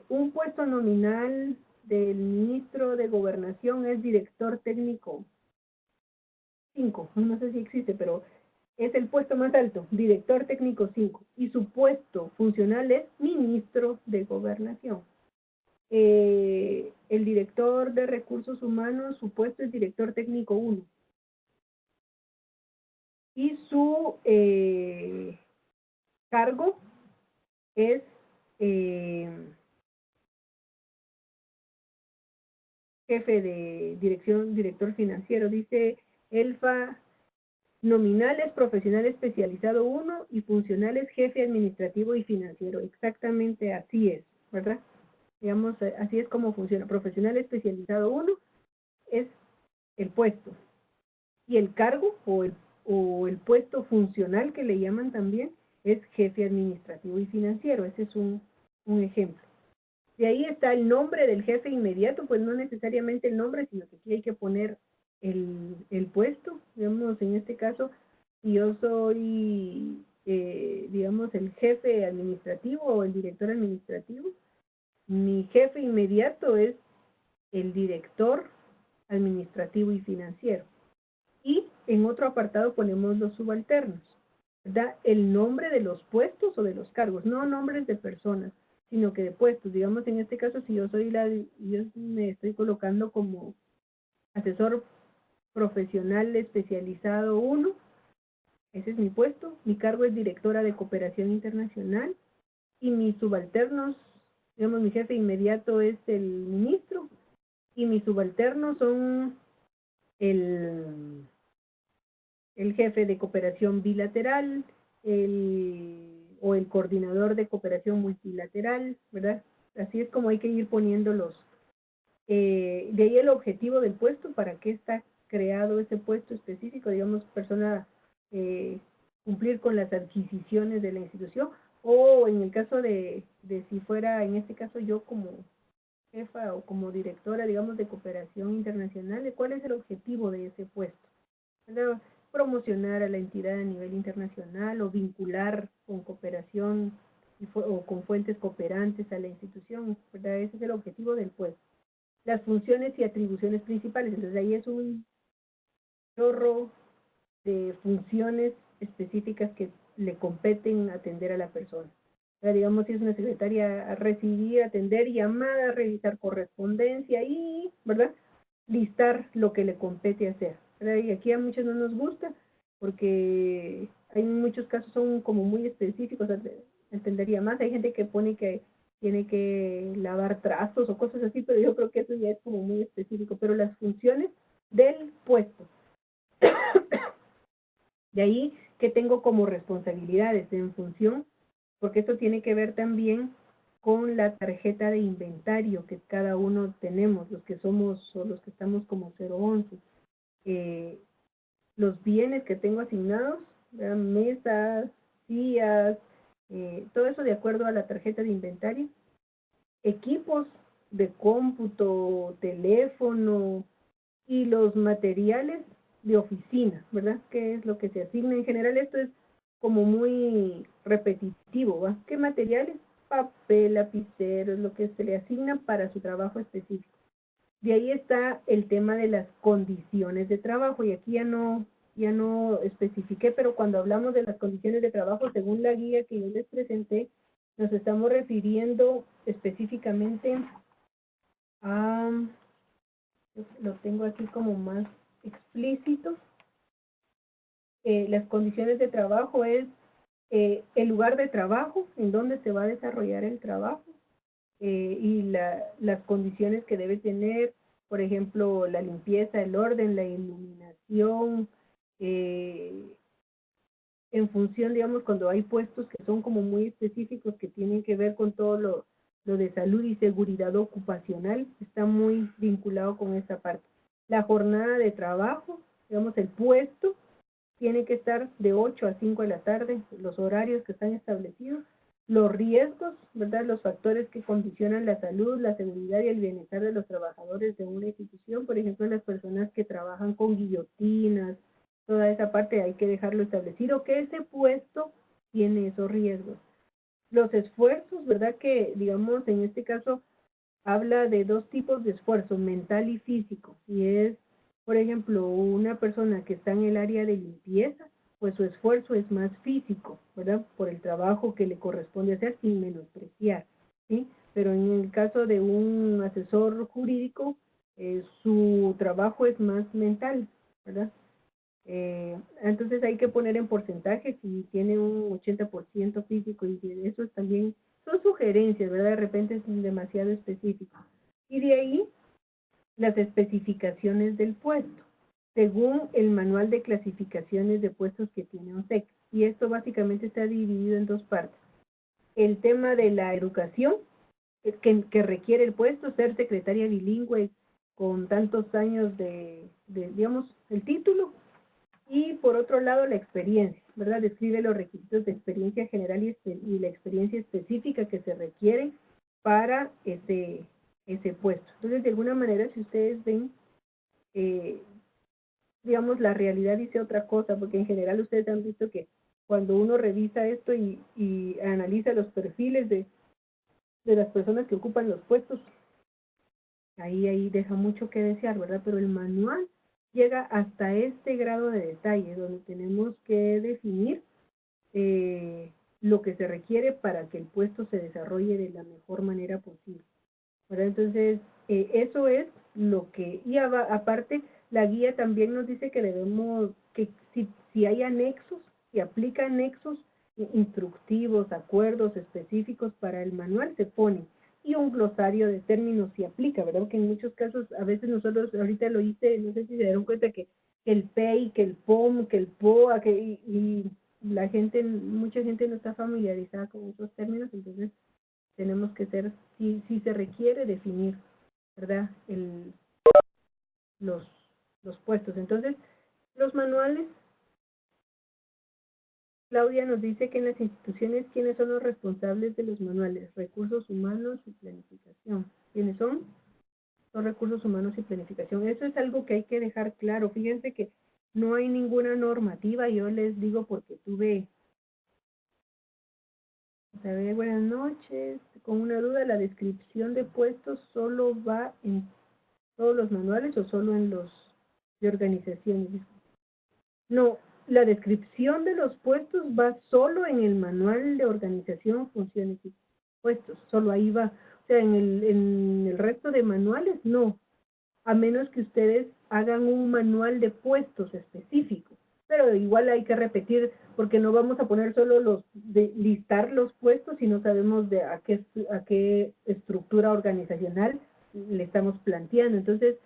un puesto nominal del ministro de Gobernación es director técnico 5, no sé si existe, pero es el puesto más alto, director técnico 5, y su puesto funcional es ministro de Gobernación. El director de recursos humanos, su puesto es director técnico 1. Y su cargo es jefe de dirección, director financiero. Dice Elfa, nominales, profesional especializado 1 y funcionales, jefe administrativo y financiero. Exactamente así es, ¿verdad? Digamos, así es como funciona. Profesional especializado 1 es el puesto. Y el cargo o el puesto funcional, que le llaman también, es jefe administrativo y financiero. Ese es un ejemplo. De ahí está el nombre del jefe inmediato, pues no necesariamente el nombre, sino que aquí hay que poner el puesto. Digamos, en este caso, si yo soy, digamos, el jefe administrativo o el director administrativo, mi jefe inmediato es el director administrativo y financiero. Y en otro apartado ponemos los subalternos, ¿verdad? El nombre de los puestos o de los cargos, no nombres de personas, sino que de puestos. Digamos, en este caso, si yo me estoy colocando como asesor profesional especializado 1, ese es mi puesto. Mi cargo es directora de cooperación internacional y mis subalternos, digamos, mi jefe inmediato es el ministro y mis subalternos son el jefe de cooperación bilateral, o el coordinador de cooperación multilateral, ¿verdad? Así es como hay que ir poniéndolos. De ahí el objetivo del puesto, para qué está creado ese puesto específico, digamos, persona, cumplir con las adquisiciones de la institución, o en el caso de si fuera, en este caso yo como jefa o como directora, digamos, de cooperación internacional, ¿cuál es el objetivo de ese puesto? ¿Verdad? Promocionar a la entidad a nivel internacional o vincular con cooperación o con fuentes cooperantes a la institución, ¿verdad? Ese es el objetivo del puesto. Las funciones y atribuciones principales, entonces ahí es un chorro de funciones específicas que le competen atender a la persona. ¿Verdad? Digamos, si es una secretaria, a recibir, atender llamadas, revisar correspondencia y, ¿verdad?, listar lo que le compete hacer. ¿Verdad? Y aquí a muchos no nos gusta porque hay muchos casos son como muy específicos, entendería más. Hay gente que pone que tiene que lavar trastos o cosas así, pero yo creo que eso ya es como muy específico. Pero las funciones del puesto. De ahí que tengo como responsabilidades en función, porque esto tiene que ver también con la tarjeta de inventario que cada uno tenemos, los que somos o los que estamos como 011. Los bienes que tengo asignados, ¿verdad? Mesas, sillas, todo eso de acuerdo a la tarjeta de inventario. Equipos de cómputo, teléfono y los materiales de oficina, ¿verdad? ¿Qué es lo que se asigna? En general esto es como muy repetitivo, ¿va? ¿Qué materiales? Papel, lapicero, es lo que se le asigna para su trabajo específico. De ahí está el tema de las condiciones de trabajo, y aquí ya no especifiqué, pero cuando hablamos de las condiciones de trabajo, según la guía que yo les presenté, nos estamos refiriendo específicamente a, lo tengo aquí como más explícito, las condiciones de trabajo es el lugar de trabajo, en donde se va a desarrollar el trabajo, y las condiciones que debe tener, por ejemplo, la limpieza, el orden, la iluminación, en función, digamos, cuando hay puestos que son como muy específicos, que tienen que ver con todo lo de salud y seguridad ocupacional, está muy vinculado con esta parte. La jornada de trabajo, digamos, el puesto, tiene que estar de 8 a 5 de la tarde, los horarios que están establecidos. Los riesgos, ¿verdad? Los factores que condicionan la salud, la seguridad y el bienestar de los trabajadores de una institución, por ejemplo, las personas que trabajan con guillotinas, toda esa parte hay que dejarlo establecido, que ese puesto tiene esos riesgos. Los esfuerzos, ¿verdad? Que, digamos, en este caso, habla de dos tipos de esfuerzo, mental y físico, y es, por ejemplo, una persona que está en el área de limpieza, pues su esfuerzo es más físico, ¿verdad? Por el trabajo que le corresponde hacer sin menospreciar, ¿sí? Pero en el caso de un asesor jurídico, su trabajo es más mental, ¿verdad? Entonces hay que poner en porcentaje si tiene un 80% físico, y eso es también, son sugerencias, ¿verdad? De repente es demasiado específico. Y de ahí las especificaciones del puesto, según el manual de clasificaciones de puestos que tiene ONSEC. Y esto básicamente está dividido en dos partes. El tema de la educación, que requiere el puesto, ser secretaria bilingüe con tantos años digamos, el título. Y por otro lado, la experiencia, ¿verdad? Describe los requisitos de experiencia general y la experiencia específica que se requiere para ese puesto. Entonces, de alguna manera, si ustedes ven, digamos, la realidad dice otra cosa, porque en general ustedes han visto que cuando uno revisa esto y analiza los perfiles de las personas que ocupan los puestos, ahí deja mucho que desear, ¿verdad? Pero el manual llega hasta este grado de detalle, donde tenemos que definir lo que se requiere para que el puesto se desarrolle de la mejor manera posible, ¿verdad? Entonces, eso es lo que, y aparte, la guía también nos dice que debemos, que si hay anexos, si aplica anexos instructivos, acuerdos específicos para el manual, se pone, y un glosario de términos si aplica, ¿verdad? Porque en muchos casos, a veces nosotros, ahorita lo hice, no sé si se dieron cuenta que el PEI, que el POM, que el POA, y la gente, mucha gente no está familiarizada con esos términos, entonces tenemos que ser, si se requiere definir, ¿verdad? Los puestos. Entonces, los manuales, Claudia nos dice que en las instituciones, ¿quiénes son los responsables de los manuales? Recursos humanos y planificación. ¿Quiénes son? Son recursos humanos y planificación. Eso es algo que hay que dejar claro. Fíjense que no hay ninguna normativa, yo les digo porque tuve, buenas noches, con una duda, ¿la descripción de puestos solo va en todos los manuales o solo en los de organizaciones? No, la descripción de los puestos va solo en el manual de organización, funciones y puestos, solo ahí va. O sea, en el resto de manuales no, a menos que ustedes hagan un manual de puestos específico. Pero igual hay que repetir, porque no vamos a poner solo listar los puestos si no sabemos a qué estructura organizacional le estamos planteando. Entonces,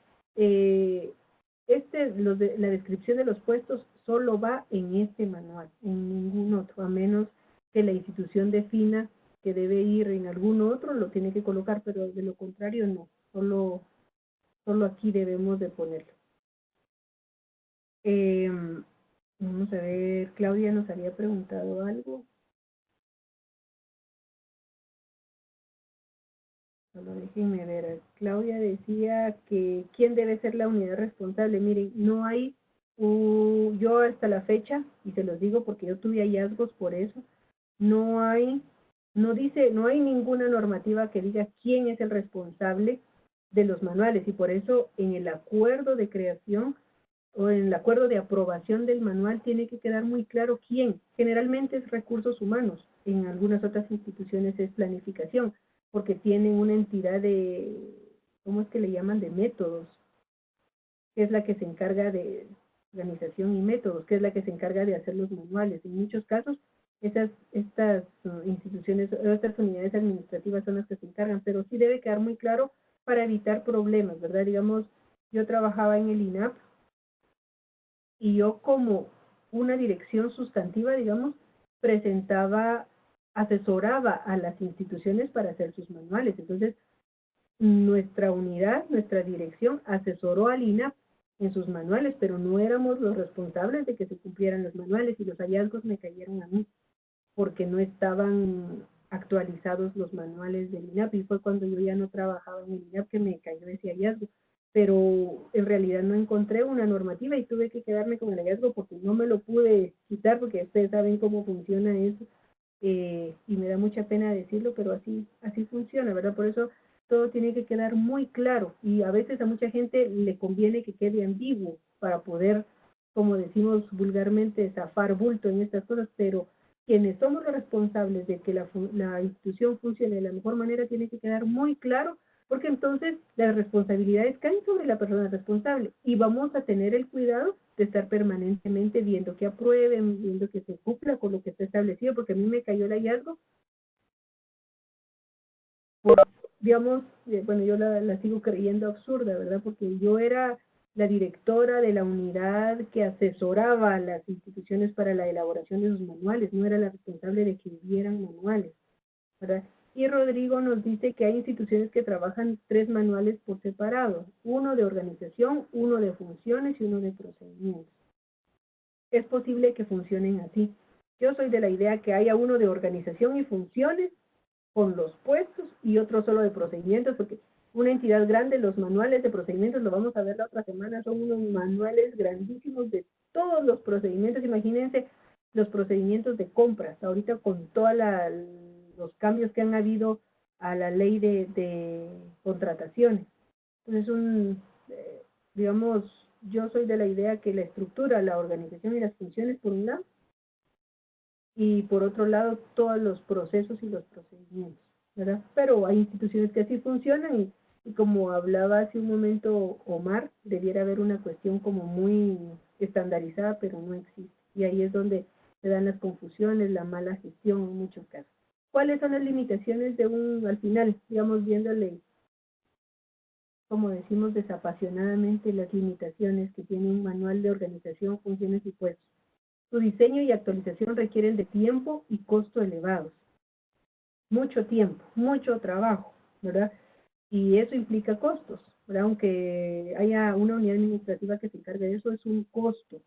la descripción de los puestos solo va en este manual, en ningún otro, a menos que la institución defina que debe ir en algún otro, lo tiene que colocar, pero de lo contrario no, solo aquí debemos de ponerlo. Vamos a ver, Claudia nos había preguntado algo. Solo déjenme ver. Claudia decía que ¿quién debe ser la unidad responsable? Miren, no hay, yo hasta la fecha, y se los digo porque yo tuve hallazgos por eso, no hay, no hay ninguna normativa que diga quién es el responsable de los manuales, y por eso en el acuerdo de creación o en el acuerdo de aprobación del manual tiene que quedar muy claro quién. Generalmente es recursos humanos, en algunas otras instituciones es planificación, porque tienen una entidad de, ¿cómo es que le llaman? De métodos, que es la que se encarga de organización y métodos, que es la que se encarga de hacer los manuales. En muchos casos, estas instituciones, estas unidades administrativas son las que se encargan, pero sí debe quedar muy claro para evitar problemas, ¿verdad? Digamos, yo trabajaba en el INAP, y yo como una dirección sustantiva, digamos, asesoraba a las instituciones para hacer sus manuales. Entonces, nuestra unidad, nuestra dirección, asesoró al INAP en sus manuales, pero no éramos los responsables de que se cumplieran los manuales, y los hallazgos me cayeron a mí, porque no estaban actualizados los manuales del INAP, y fue cuando yo ya no trabajaba en el INAP que me cayó ese hallazgo. Pero en realidad no encontré una normativa y tuve que quedarme con el hallazgo porque no me lo pude quitar, porque ustedes saben cómo funciona eso, y me da mucha pena decirlo, pero así funciona, ¿verdad? Por eso todo tiene que quedar muy claro, y a veces a mucha gente le conviene que quede ambiguo para poder, como decimos vulgarmente, zafar bulto en estas cosas, pero quienes somos los responsables de que la institución funcione de la mejor manera tiene que quedar muy claro, porque entonces las responsabilidades caen sobre la persona responsable, y vamos a tener el cuidado de estar permanentemente viendo que aprueben, viendo que se cumpla con lo que está establecido, porque a mí me cayó el hallazgo, por, digamos, bueno, yo la sigo creyendo absurda, ¿verdad? Porque yo era la directora de la unidad que asesoraba a las instituciones para la elaboración de sus manuales, no era la responsable de que hubieran manuales, ¿verdad? Y Rodrigo nos dice que hay instituciones que trabajan 3 manuales por separado, uno de organización, uno de funciones y uno de procedimientos. Es posible que funcionen así. Yo soy de la idea que haya uno de organización y funciones con los puestos y otro solo de procedimientos, porque una entidad grande, los manuales de procedimientos, lo vamos a ver la otra semana, son unos manuales grandísimos de todos los procedimientos. Imagínense los procedimientos de compras, ahorita con todos los cambios que han habido a la ley de contrataciones. Entonces, digamos, yo soy de la idea que la estructura, la organización y las funciones por un lado, y por otro lado todos los procesos y los procedimientos, ¿verdad? Pero hay instituciones que así funcionan, y como hablaba hace un momento Omar, debiera haber una cuestión como muy estandarizada, pero no existe. Y ahí es donde se dan las confusiones, la mala gestión en muchos casos. ¿Cuáles son las limitaciones de al final, digamos, viéndole, como decimos desapasionadamente, las limitaciones que tiene un manual de organización, funciones y puestos? Su diseño y actualización requieren de tiempo y costo elevados. Mucho tiempo, mucho trabajo, ¿verdad? Y eso implica costos, ¿verdad? Aunque haya una unidad administrativa que se encargue de eso, es un costo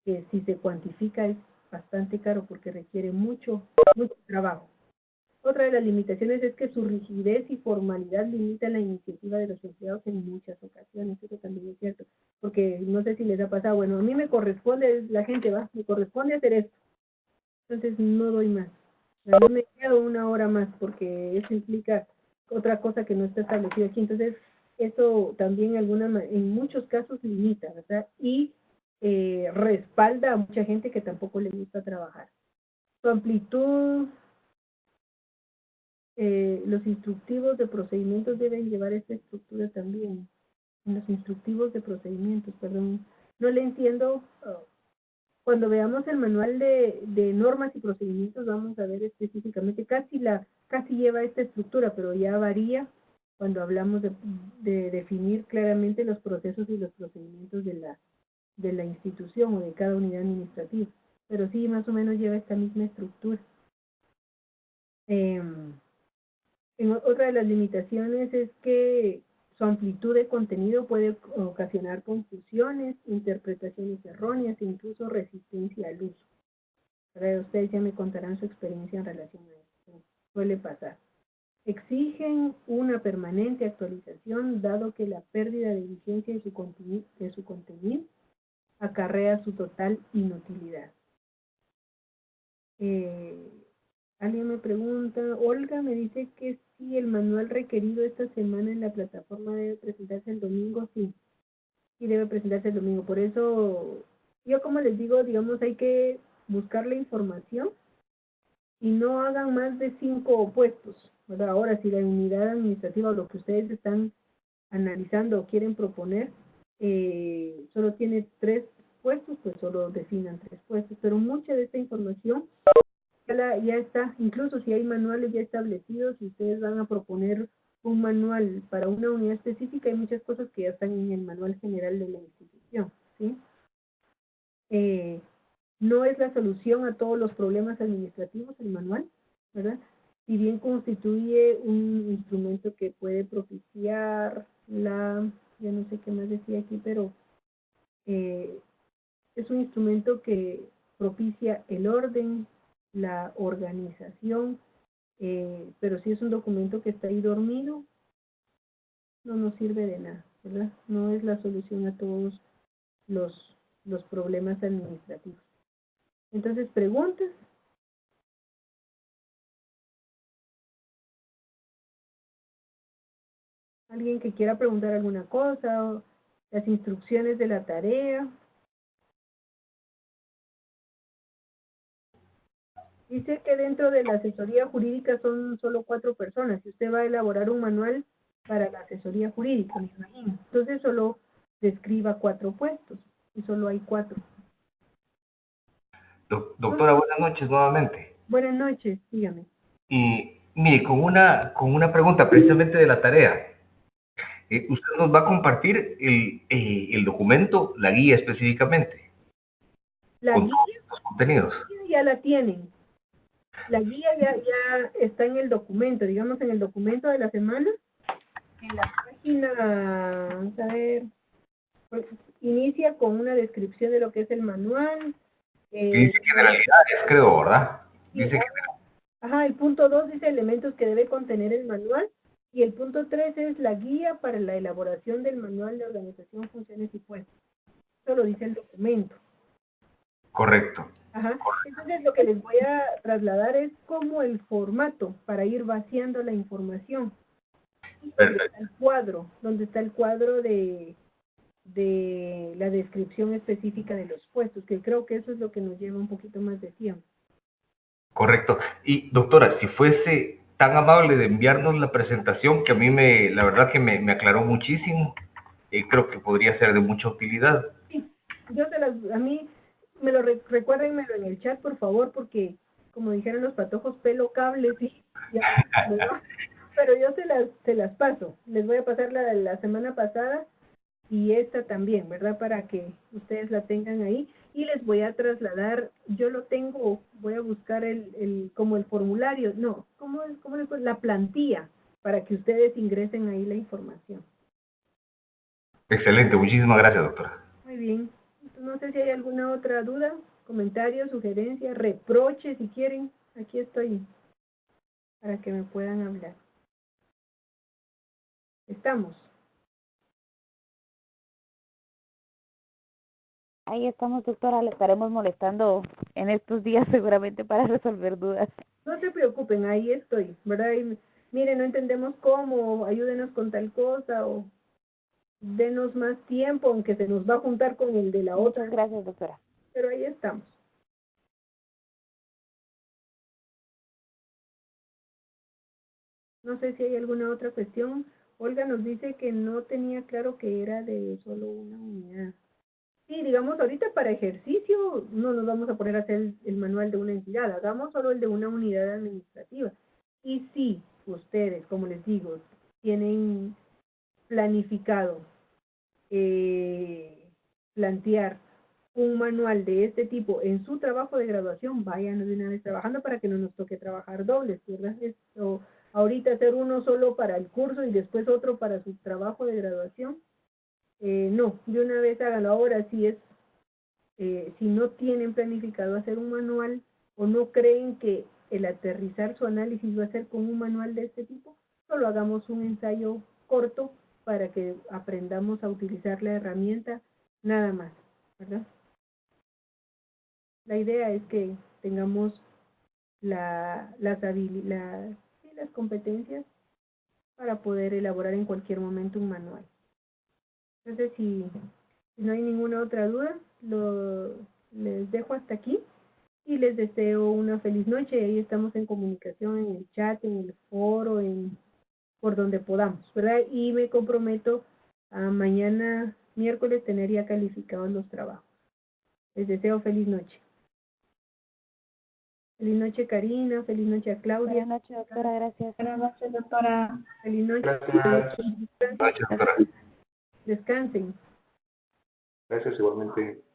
que si se cuantifica es bastante caro porque requiere mucho trabajo. Otra de las limitaciones es que su rigidez y formalidad limita la iniciativa de los empleados en muchas ocasiones. Eso también es cierto, porque no sé si les ha pasado, bueno, a mí me corresponde, la gente me corresponde hacer esto, entonces no doy más. No me quedo una hora más porque eso implica otra cosa que no está establecida aquí. Entonces, eso también en muchos casos limita, ¿verdad? Y respalda a mucha gente que tampoco le gusta trabajar. Su amplitud, los instructivos de procedimientos deben llevar esta estructura también. En los instructivos de procedimientos, perdón. No le entiendo. Cuando veamos el manual de normas y procedimientos, vamos a ver específicamente, casi lleva esta estructura, pero ya varía cuando hablamos de definir claramente los procesos y los procedimientos de la institución o de cada unidad administrativa. Pero sí, más o menos lleva esta misma estructura. Otra de las limitaciones es que su amplitud de contenido puede ocasionar confusiones, interpretaciones erróneas e incluso resistencia al uso. Pero ustedes ya me contarán su experiencia en relación a esto. Suele pasar. Exigen una permanente actualización, dado que la pérdida de vigencia de su contenido acarrea su total inutilidad. Alguien me pregunta, Olga me dice que si el manual requerido esta semana en la plataforma debe presentarse el domingo. Sí debe presentarse el domingo. Por eso, yo como les digo, digamos, hay que buscar la información y no hagan más de 5 puestos, ¿verdad? Ahora, si la unidad administrativa o lo que ustedes están analizando o quieren proponer solo tiene 3 puestos, pues solo definan 3 puestos, pero mucha de esta información ya está, incluso si hay manuales ya establecidos, si ustedes van a proponer un manual para una unidad específica, hay muchas cosas que ya están en el manual general de la institución, ¿sí? No es la solución a todos los problemas administrativos el manual, ¿verdad? Si bien constituye un instrumento que puede propiciar ya no sé qué más decía aquí, pero es un instrumento que propicia el orden, la organización, pero si es un documento que está ahí dormido, no nos sirve de nada, ¿verdad? No es la solución a todos los problemas administrativos. Entonces, preguntas. ¿Alguien que quiera preguntar alguna cosa? O las instrucciones de la tarea. Dice que dentro de la asesoría jurídica son solo 4 personas. Si usted va a elaborar un manual para la asesoría jurídica, me imagino. Entonces solo describa 4 puestos. Y solo hay 4. Doctora, buenas noches nuevamente. Buenas noches, dígame. Y mire, con una pregunta precisamente de la tarea. Usted nos va a compartir el documento, la guía específicamente, La con guía todos los contenidos. ya la tienen. La guía ya está en el documento, digamos en el documento de la semana, en la página, vamos a ver, pues, inicia con una descripción de lo que es el manual. Dice generalidades, creo, ¿verdad? Dice que... Ajá, el punto 2 dice elementos que debe contener el manual, y el punto 3 es la guía para la elaboración del manual de organización, funciones y puestos. Eso lo dice el documento. Correcto. Ajá. Entonces lo que les voy a trasladar es como el formato para ir vaciando la información. Donde está el cuadro de la descripción específica de los puestos, que creo que eso es lo que nos lleva un poquito más de tiempo. Correcto. Y doctora, si fuese tan amable de enviarnos la presentación, que a mí la verdad que me aclaró muchísimo, creo que podría ser de mucha utilidad. Sí, a mí, recuérdenmelo en el chat, por favor, porque, como dijeron los patojos, pelo cables, y ya, pero yo se las paso. Les voy a pasar la semana pasada y esta también, ¿verdad? Para que ustedes la tengan ahí. Y les voy a trasladar, yo lo tengo, voy a buscar como el formulario, no, ¿cómo es? La plantilla, para que ustedes ingresen ahí la información. Excelente, muchísimas gracias, doctora. Muy bien. No sé si hay alguna otra duda, comentario, sugerencia, reproche, si quieren. Aquí estoy para que me puedan hablar. ¿Estamos? Ahí estamos, doctora. Le estaremos molestando en estos días seguramente para resolver dudas. No se preocupen, ahí estoy, ¿verdad? Y, miren, no entendemos cómo, ayúdenos con tal cosa o denos más tiempo, aunque se nos va a juntar con el de la otra. Muchas gracias, doctora. Pero ahí estamos. No sé si hay alguna otra cuestión. Olga nos dice que no tenía claro que era de solo una unidad. Sí, digamos, ahorita para ejercicio no nos vamos a poner a hacer el manual de una entidad, hagamos solo el de una unidad administrativa. Y si ustedes, como les digo, tienen planificado plantear un manual de este tipo en su trabajo de graduación, vayan de una vez trabajando para que no nos toque trabajar dobles, ¿verdad? ahorita hacer uno solo para el curso y después otro para su trabajo de graduación. No, de una vez háganlo. Ahora, si no tienen planificado hacer un manual o no creen que el aterrizar su análisis va a ser con un manual de este tipo, solo hagamos un ensayo corto para que aprendamos a utilizar la herramienta, nada más, ¿verdad? La idea es que tengamos las competencias para poder elaborar en cualquier momento un manual. Entonces, si no hay ninguna otra duda, les dejo hasta aquí y les deseo una feliz noche. Ahí estamos en comunicación, en el chat, en el foro, por donde podamos, ¿verdad? Y me comprometo a mañana, miércoles, tener ya calificados los trabajos. Les deseo feliz noche. Feliz noche, Karina. Feliz noche a Claudia. Buenas noches, doctora. Gracias. Buenas noches, doctora. Feliz noche. Gracias. Gracias, doctora. Descansen. Gracias igualmente.